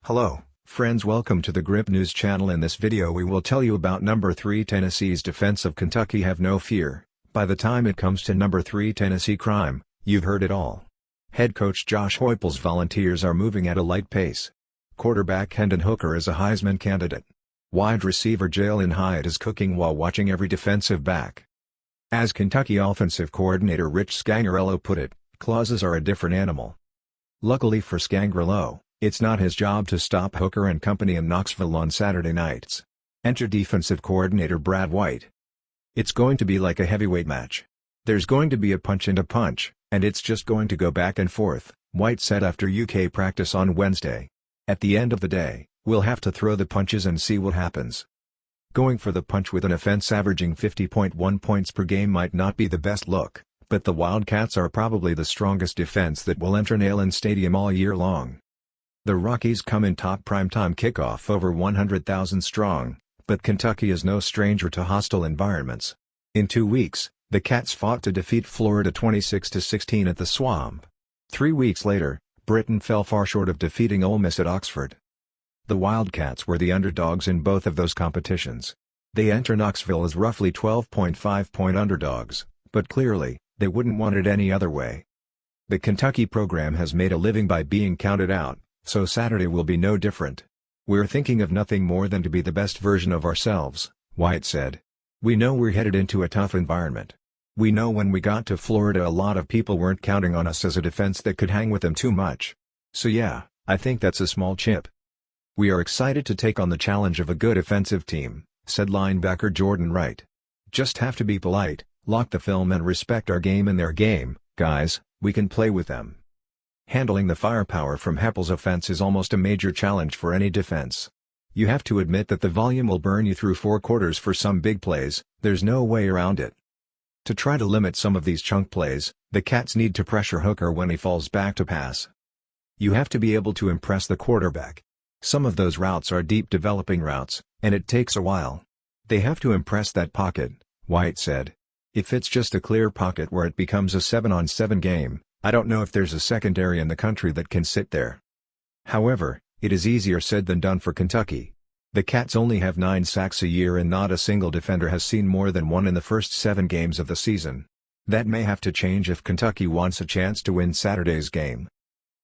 Hello, friends, welcome to the Grip News channel. In this video we will tell you about number 3 Tennessee's defense of Kentucky. Have no fear, by the time it comes to number 3 Tennessee crime, you've heard it all. Head coach Josh Heupel's Volunteers are moving at a light pace. Quarterback Hendon Hooker is a Heisman candidate. Wide receiver Jaylin Hyatt is cooking while watching every defensive back. As Kentucky offensive coordinator Rich Scangarello put it, clauses are a different animal. Luckily for Scangarello, it's not his job to stop Hooker and company in Knoxville on Saturday nights. Enter defensive coordinator Brad White. It's going to be like a heavyweight match. There's going to be a punch and a punch, and it's just going to go back and forth, White said after UK practice on Wednesday. At the end of the day, we'll have to throw the punches and see what happens. Going for the punch with an offense averaging 50.1 points per game might not be the best look, but the Wildcats are probably the strongest defense that will enter Neyland Stadium all year long. The Rockies come in top primetime kickoff over 100,000 strong, but Kentucky is no stranger to hostile environments. In 2 weeks, the Cats fought to defeat Florida 26-16 at the Swamp. 3 weeks later, Britain fell far short of defeating Ole Miss at Oxford. The Wildcats were the underdogs in both of those competitions. They enter Knoxville as roughly 12.5-point underdogs, but clearly, they wouldn't want it any other way. The Kentucky program has made a living by being counted out, so Saturday will be no different. We're thinking of nothing more than to be the best version of ourselves, White said. We know we're headed into a tough environment. We know when we got to Florida a lot of people weren't counting on us as a defense that could hang with them too much. So yeah, I think that's a small chip. We are excited to take on the challenge of a good offensive team, said linebacker Jordan Wright. Just have to be polite, lock the film and respect our game and their game, guys, we can play with them. Handling the firepower from Heupel's offense is almost a major challenge for any defense. You have to admit that the volume will burn you through 4 quarters for some big plays, there's no way around it. To try to limit some of these chunk plays, the Cats need to pressure Hooker when he falls back to pass. You have to be able to impress the quarterback. Some of those routes are deep developing routes, and it takes a while. They have to impress that pocket, White said. If it's just a clear pocket where it becomes a 7-on-7 game, I don't know if there's a secondary in the country that can sit there. However, it is easier said than done for Kentucky. The Cats only have 9 sacks a year and not a single defender has seen more than 1 in the first 7 games of the season. That may have to change if Kentucky wants a chance to win Saturday's game.